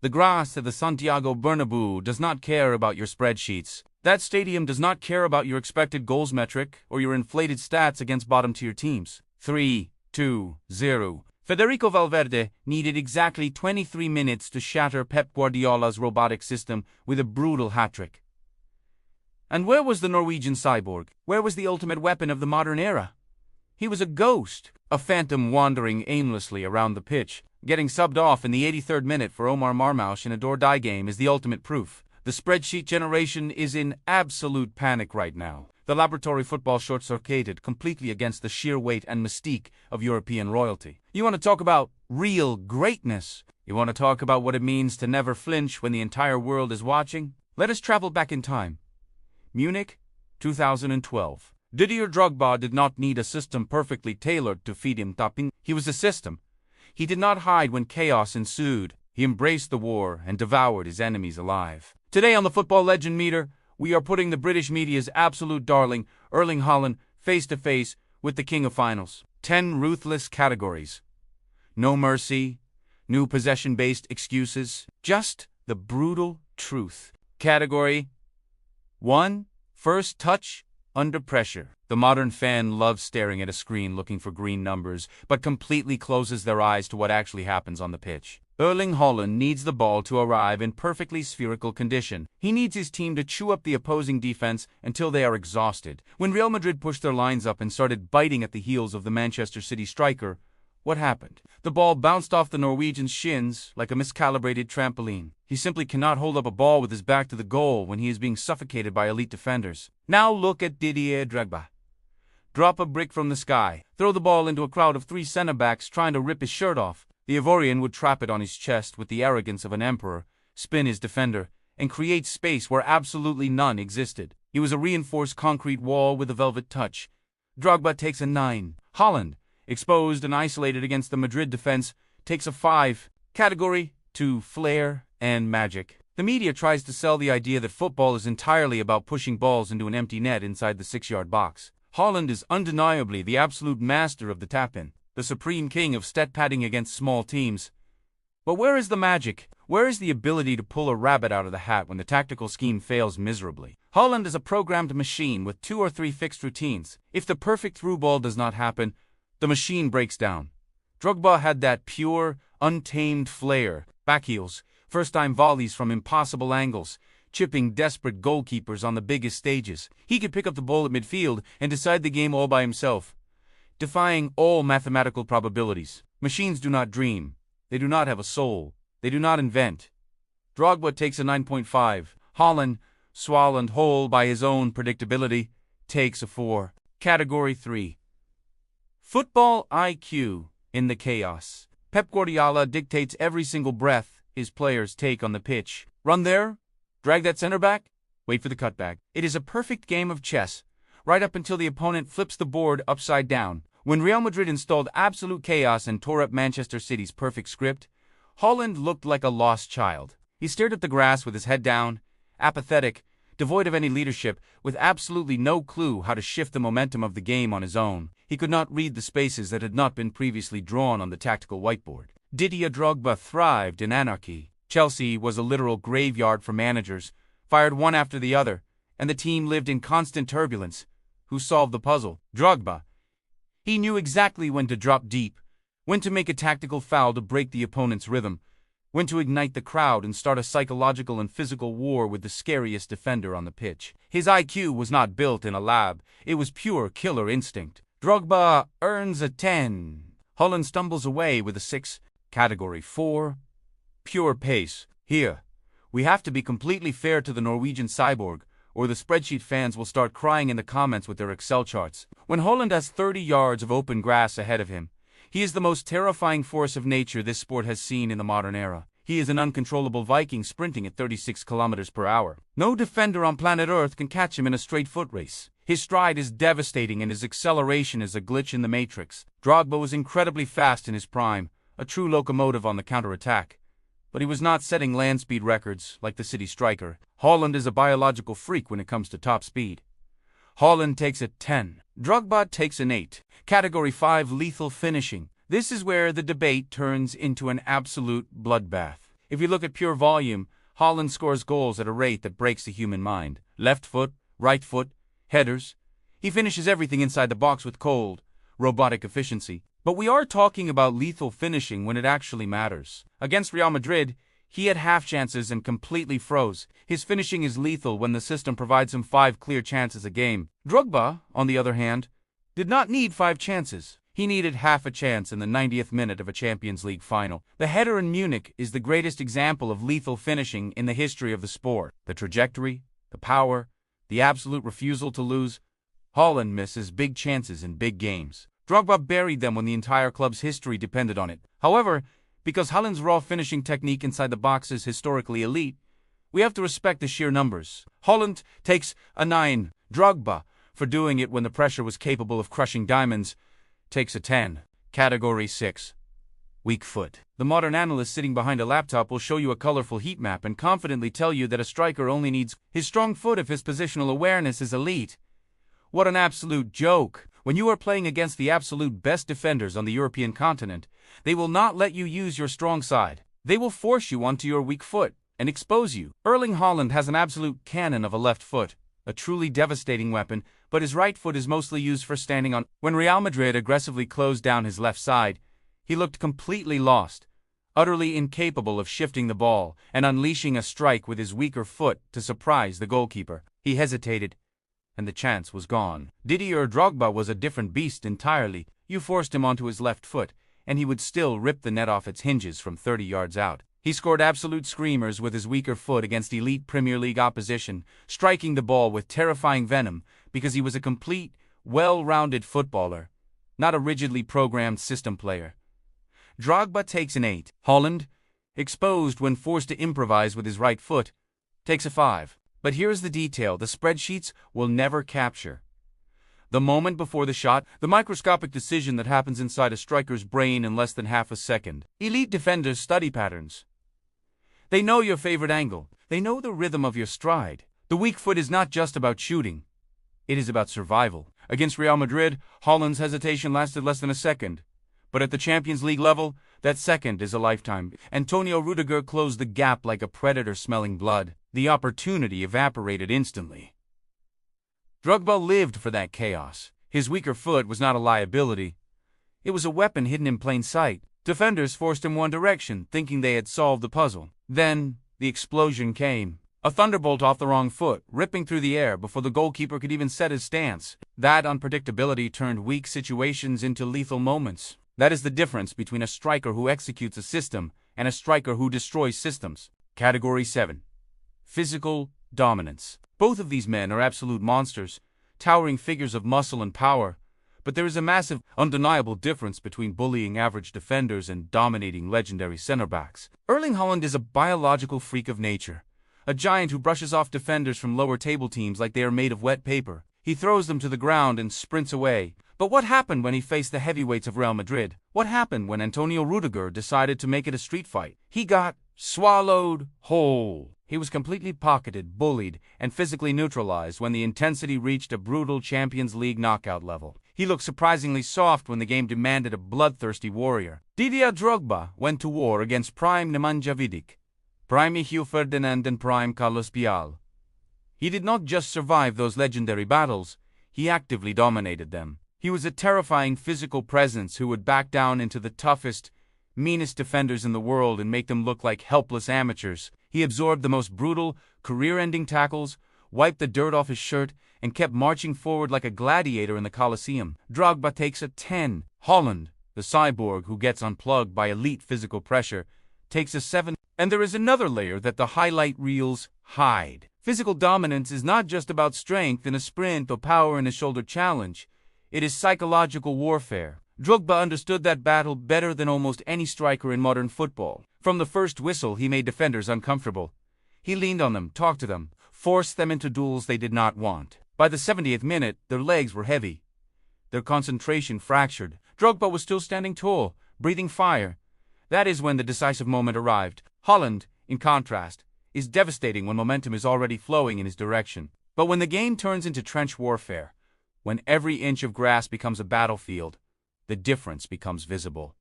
The grass at the Santiago Bernabeu does not care about your spreadsheets. That stadium does not care about your expected goals metric or your inflated stats against bottom-tier teams. 3-2-0. Federico Valverde needed exactly 23 minutes to shatter Pep Guardiola's robotic system with a brutal hat-trick. And where was the Norwegian cyborg? Where was the ultimate weapon of the modern era? He was a ghost, a phantom wandering aimlessly around the pitch. Getting subbed off in the 83rd minute for Omar Marmoush in a do-or-die game is the ultimate proof. The spreadsheet generation is in absolute panic right now. The laboratory football short-circuited completely against the sheer weight and mystique of European royalty. You want to talk about real greatness? You want to talk about what it means to never flinch when the entire world is watching? Let us travel back in time. Munich, 2012. Didier Drogba did not need a system perfectly tailored to feed him topping. He was a system. He did not hide when chaos ensued. He embraced the war and devoured his enemies alive. Today on the Football Legend Meter, we are putting the British media's absolute darling, Erling Haaland, face-to-face with the king of finals. 10 ruthless categories. No mercy, no possession-based excuses, just the brutal truth. Category 1. First touch under pressure. The modern fan loves staring at a screen looking for green numbers, but completely closes their eyes to what actually happens on the pitch. Erling Haaland needs the ball to arrive in perfectly spherical condition. He needs his team to chew up the opposing defense until they are exhausted. When Real Madrid pushed their lines up and started biting at the heels of the Manchester City striker, what happened? The ball bounced off the Norwegian's shins like a miscalibrated trampoline. He simply cannot hold up a ball with his back to the goal when he is being suffocated by elite defenders. Now look at Didier Drogba. Drop a brick from the sky, throw the ball into a crowd of 3 center-backs trying to rip his shirt off. The Ivorian would trap it on his chest with the arrogance of an emperor, spin his defender, and create space where absolutely none existed. He was a reinforced concrete wall with a velvet touch. Drogba takes a 9. Haaland, exposed and isolated against the Madrid defense, takes a 5. Category 2. Flair and magic. The media tries to sell the idea that football is entirely about pushing balls into an empty net inside the 6-yard box. Haaland is undeniably the absolute master of the tap-in, the supreme king of stat padding against small teams. But where is the magic? Where is the ability to pull a rabbit out of the hat when the tactical scheme fails miserably? Haaland is a programmed machine with 2 or 3 fixed routines. If the perfect through ball does not happen, the machine breaks down. Drogba had that pure, untamed flair, backheels, first-time volleys from impossible angles, chipping desperate goalkeepers on the biggest stages. He could pick up the ball at midfield and decide the game all by himself, defying all mathematical probabilities. Machines do not dream. They do not have a soul. They do not invent. Drogba takes a 9.5. Haaland, swallowed whole by his own predictability, takes a 4. Category 3. Football IQ in the chaos. Pep Guardiola dictates every single breath his players take on the pitch. Run there, drag that center back, wait for the cutback. It is a perfect game of chess, right up until the opponent flips the board upside down. When Real Madrid installed absolute chaos and tore up Manchester City's perfect script, Haaland looked like a lost child. He stared at the grass with his head down, apathetic, devoid of any leadership, with absolutely no clue how to shift the momentum of the game on his own. He could not read the spaces that had not been previously drawn on the tactical whiteboard. Didier Drogba thrived in anarchy. Chelsea was a literal graveyard for managers, fired one after the other, and the team lived in constant turbulence. Who solved the puzzle? Drogba. He knew exactly when to drop deep, when to make a tactical foul to break the opponent's rhythm, when to ignite the crowd and start a psychological and physical war with the scariest defender on the pitch. His IQ was not built in a lab. It was pure killer instinct. Drogba earns a 10. Haaland stumbles away with a 6. Category 4. Pure pace. Here, we have to be completely fair to the Norwegian cyborg, or the spreadsheet fans will start crying in the comments with their Excel charts. When Haaland has 30 yards of open grass ahead of him, he is the most terrifying force of nature this sport has seen in the modern era. He is an uncontrollable Viking sprinting at 36 kilometers per hour. No defender on planet Earth can catch him in a straight foot race. His stride is devastating and his acceleration is a glitch in the matrix. Drogba was incredibly fast in his prime, a true locomotive on the counterattack. But he was not setting land speed records like the City striker. Haaland is a biological freak when it comes to top speed. Haaland takes a 10. Drogba takes an 8. Category 5. Lethal finishing. This is where the debate turns into an absolute bloodbath. If you look at pure volume, Haaland scores goals at a rate that breaks the human mind. Left foot, right foot, headers. He finishes everything inside the box with cold, robotic efficiency. But we are talking about lethal finishing when it actually matters. Against Real Madrid, he had half chances and completely froze. His finishing is lethal when the system provides him 5 clear chances a game. Drogba, on the other hand, did not need 5 chances. He needed half a chance in the 90th minute of a Champions League final. The header in Munich is the greatest example of lethal finishing in the history of the sport. The trajectory, the power, the absolute refusal to lose. Haaland misses big chances in big games. Drogba buried them when the entire club's history depended on it. However, because Haaland's raw finishing technique inside the box is historically elite, we have to respect the sheer numbers. Haaland takes a 9. Drogba, for doing it when the pressure was capable of crushing diamonds, takes a 10. Category 6. Weak foot. The modern analyst sitting behind a laptop will show you a colorful heat map and confidently tell you that a striker only needs his strong foot if his positional awareness is elite. What an absolute joke! When you are playing against the absolute best defenders on the European continent, they will not let you use your strong side. They will force you onto your weak foot and expose you. Erling Haaland has an absolute cannon of a left foot, a truly devastating weapon, but his right foot is mostly used for standing on. When Real Madrid aggressively closed down his left side, he looked completely lost, utterly incapable of shifting the ball and unleashing a strike with his weaker foot to surprise the goalkeeper. He hesitated, and the chance was gone. Didier Drogba was a different beast entirely. You forced him onto his left foot, and he would still rip the net off its hinges from 30 yards out. He scored absolute screamers with his weaker foot against elite Premier League opposition, striking the ball with terrifying venom because he was a complete, well-rounded footballer, not a rigidly programmed system player. Drogba takes an 8. Haaland, exposed when forced to improvise with his right foot, takes a 5. But here's the detail the spreadsheets will never capture. The moment before the shot, the microscopic decision that happens inside a striker's brain in less than half a second. Elite defenders study patterns. They know your favorite angle. They know the rhythm of your stride. The weak foot is not just about shooting. It is about survival. Against Real Madrid, Haaland's hesitation lasted less than a second. But at the Champions League level, that second is a lifetime. Antonio Rudiger closed the gap like a predator smelling blood. The opportunity evaporated instantly. Drogba lived for that chaos. His weaker foot was not a liability. It was a weapon hidden in plain sight. Defenders forced him one direction, thinking they had solved the puzzle. Then, the explosion came. A thunderbolt off the wrong foot, ripping through the air before the goalkeeper could even set his stance. That unpredictability turned weak situations into lethal moments. That is the difference between a striker who executes a system and a striker who destroys systems. Category 7. Physical dominance. Both of these men are absolute monsters, towering figures of muscle and power, but there is a massive, undeniable difference between bullying average defenders and dominating legendary center-backs. Erling Haaland is a biological freak of nature, a giant who brushes off defenders from lower table teams like they are made of wet paper. He throws them to the ground and sprints away. But what happened when he faced the heavyweights of Real Madrid? What happened when Antonio Rudiger decided to make it a street fight? He got swallowed whole. He was completely pocketed, bullied, and physically neutralized when the intensity reached a brutal Champions League knockout level. He looked surprisingly soft when the game demanded a bloodthirsty warrior. Didier Drogba went to war against prime Nemanja Vidic, prime Rio Ferdinand, and prime Carlos Bial. He did not just survive those legendary battles, he actively dominated them. He was a terrifying physical presence who would back down into the toughest, meanest defenders in the world and make them look like helpless amateurs. He absorbed the most brutal, career-ending tackles, wiped the dirt off his shirt, and kept marching forward like a gladiator in the Colosseum. Drogba takes a 10. Haaland, the cyborg who gets unplugged by elite physical pressure, takes a 7. And there is another layer that the highlight reels hide. Physical dominance is not just about strength in a sprint or power in a shoulder challenge. It is psychological warfare. Drogba understood that battle better than almost any striker in modern football. From the first whistle, he made defenders uncomfortable. He leaned on them, talked to them, forced them into duels they did not want. By the 70th minute, their legs were heavy, their concentration fractured. Drogba was still standing tall, breathing fire. That is when the decisive moment arrived. Haaland, in contrast, is devastating when momentum is already flowing in his direction. But when the game turns into trench warfare, when every inch of grass becomes a battlefield, the difference becomes visible.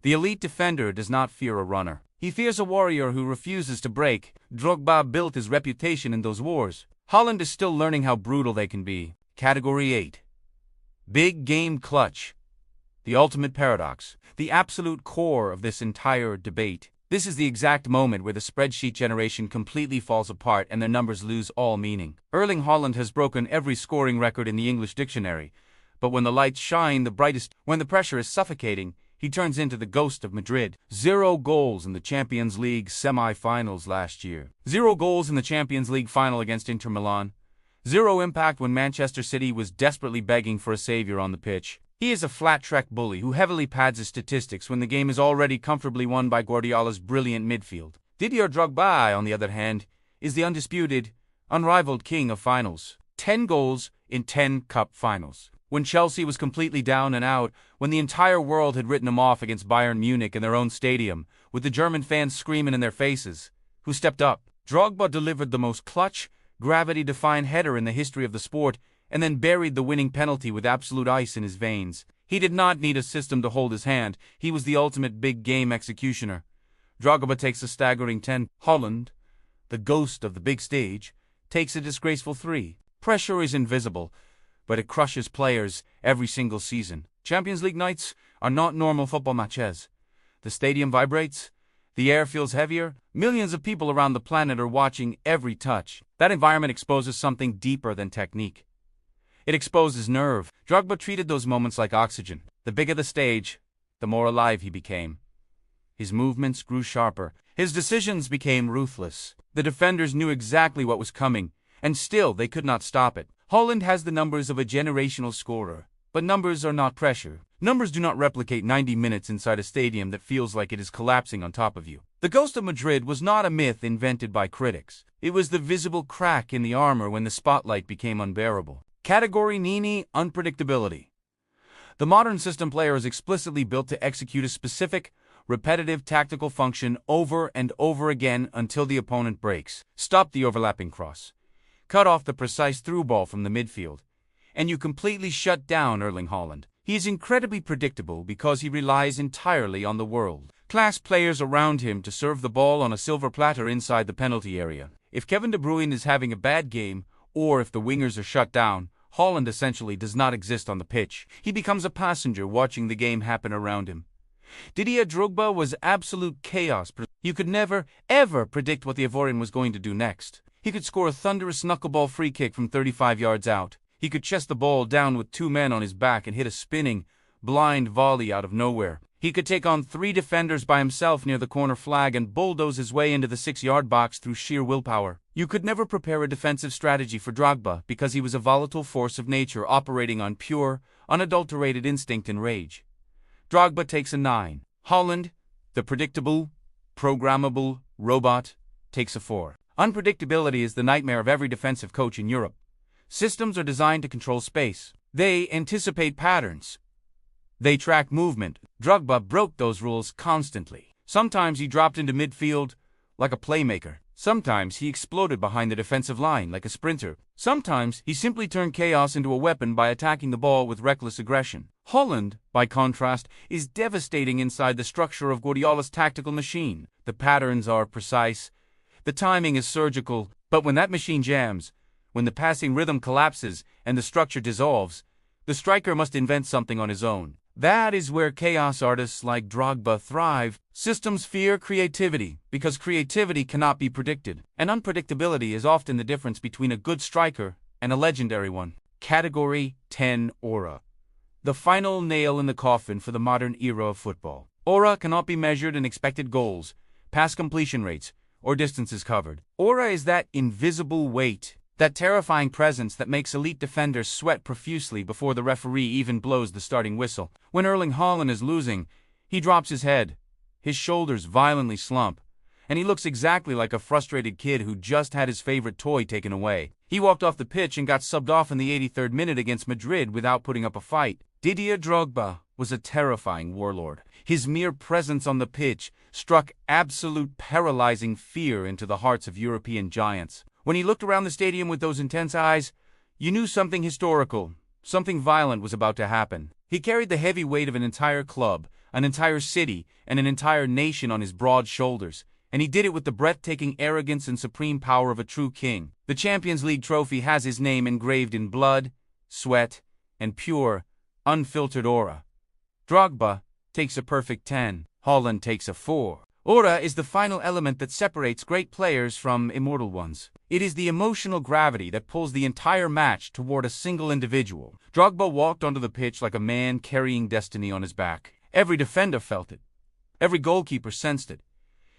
The elite defender does not fear a runner. He fears a warrior who refuses to break. Drogba built his reputation in those wars. Haaland is still learning how brutal they can be. Category 8. Big game clutch. The ultimate paradox. The absolute core of this entire debate. This is the exact moment where the spreadsheet generation completely falls apart and their numbers lose all meaning. Erling Haaland has broken every scoring record in the English dictionary. But when the lights shine the brightest, when the pressure is suffocating, he turns into the ghost of Madrid. 0 goals in the Champions League semi-finals last year. 0 goals in the Champions League final against Inter Milan. 0 impact when Manchester City was desperately begging for a savior on the pitch. He is a flat-track bully who heavily pads his statistics when the game is already comfortably won by Guardiola's brilliant midfield. Didier Drogba, on the other hand, is the undisputed, unrivaled king of finals. 10 goals in 10 cup finals. When Chelsea was completely down and out, when the entire world had written them off against Bayern Munich in their own stadium, with the German fans screaming in their faces, who stepped up? Drogba delivered the most clutch, gravity-defying header in the history of the sport, and then buried the winning penalty with absolute ice in his veins. He did not need a system to hold his hand. He was the ultimate big-game executioner. Drogba takes a staggering 10. Haaland, the ghost of the big stage, takes a disgraceful 3. Pressure is invisible, but it crushes players every single season. Champions League nights are not normal football matches. The stadium vibrates. The air feels heavier. Millions of people around the planet are watching every touch. That environment exposes something deeper than technique. It exposes nerve. Drogba treated those moments like oxygen. The bigger the stage, the more alive he became. His movements grew sharper. His decisions became ruthless. The defenders knew exactly what was coming, and still they could not stop it. Haaland has the numbers of a generational scorer, but numbers are not pressure. Numbers do not replicate 90 minutes inside a stadium that feels like it is collapsing on top of you. The ghost of Madrid was not a myth invented by critics. It was the visible crack in the armor when the spotlight became unbearable. Category Nini, unpredictability. The modern system player is explicitly built to execute a specific, repetitive tactical function over and over again until the opponent breaks. Stop the overlapping cross. Cut off the precise through ball from the midfield. And you completely shut down Erling Haaland. He is incredibly predictable because he relies entirely on the world-class players around him to serve the ball on a silver platter inside the penalty area. If Kevin De Bruyne is having a bad game, or if the wingers are shut down, Haaland essentially does not exist on the pitch. He becomes a passenger watching the game happen around him. Didier Drogba was absolute chaos. You could never, ever predict what the Ivorian was going to do next. He could score a thunderous knuckleball free kick from 35 yards out. He could chest the ball down with 2 men on his back and hit a spinning, blind volley out of nowhere. He could take on 3 defenders by himself near the corner flag and bulldoze his way into the 6-yard box through sheer willpower. You could never prepare a defensive strategy for Drogba because he was a volatile force of nature operating on pure, unadulterated instinct and rage. Drogba takes a 9. Haaland, the predictable, programmable robot, takes a 4. Unpredictability is the nightmare of every defensive coach in Europe. Systems are designed to control space. They anticipate patterns. They track movement. Drogba broke those rules constantly. Sometimes he dropped into midfield like a playmaker. Sometimes he exploded behind the defensive line like a sprinter. Sometimes he simply turned chaos into a weapon by attacking the ball with reckless aggression. Haaland, by contrast, is devastating inside the structure of Guardiola's tactical machine. The patterns are precise. The timing is surgical. But when that machine jams, when the passing rhythm collapses and the structure dissolves, the striker must invent something on his own. That is where chaos artists like Drogba thrive. Systems fear creativity because creativity cannot be predicted, and unpredictability is often the difference between a good striker and a legendary one. Category 10 Aura. The final nail in the coffin for the modern era of football. Aura cannot be measured in expected goals, pass completion rates, or distances covered. Aura is that invisible weight, that terrifying presence that makes elite defenders sweat profusely before the referee even blows the starting whistle. When Erling Haaland is losing, he drops his head, his shoulders violently slump, and he looks exactly like a frustrated kid who just had his favorite toy taken away. He walked off the pitch and got subbed off in the 83rd minute against Madrid without putting up a fight. Didier Drogba was a terrifying warlord. His mere presence on the pitch struck absolute paralyzing fear into the hearts of European giants. When he looked around the stadium with those intense eyes, you knew something historical, something violent was about to happen. He carried the heavy weight of an entire club, an entire city, and an entire nation on his broad shoulders, and he did it with the breathtaking arrogance and supreme power of a true king. The Champions League trophy has his name engraved in blood, sweat, and pure, unfiltered aura. Drogba takes a perfect 10. Haaland takes a 4. Aura is the final element that separates great players from immortal ones. It is the emotional gravity that pulls the entire match toward a single individual. Drogba walked onto the pitch like a man carrying destiny on his back. Every defender felt it. Every goalkeeper sensed it.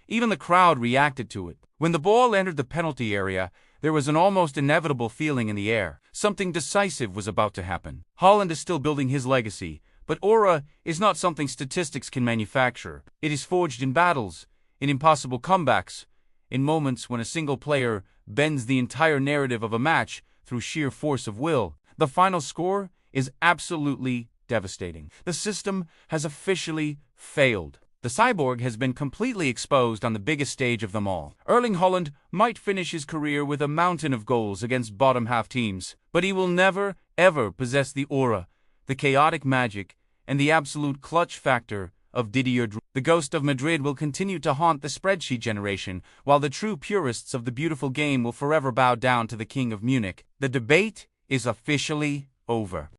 Even the crowd reacted to it. When the ball entered the penalty area, there was an almost inevitable feeling in the air. Something decisive was about to happen. Haaland is still building his legacy, but aura is not something statistics can manufacture. It is forged in battles, in impossible comebacks, in moments when a single player bends the entire narrative of a match through sheer force of will. The final score is absolutely devastating. The system has officially failed. The cyborg has been completely exposed on the biggest stage of them all. Erling Haaland might finish his career with a mountain of goals against bottom-half teams, but he will never, ever possess the aura, the chaotic magic, and the absolute clutch factor of Didier Drogba. The ghost of Madrid will continue to haunt the spreadsheet generation, while the true purists of the beautiful game will forever bow down to the King of Munich. The debate is officially over.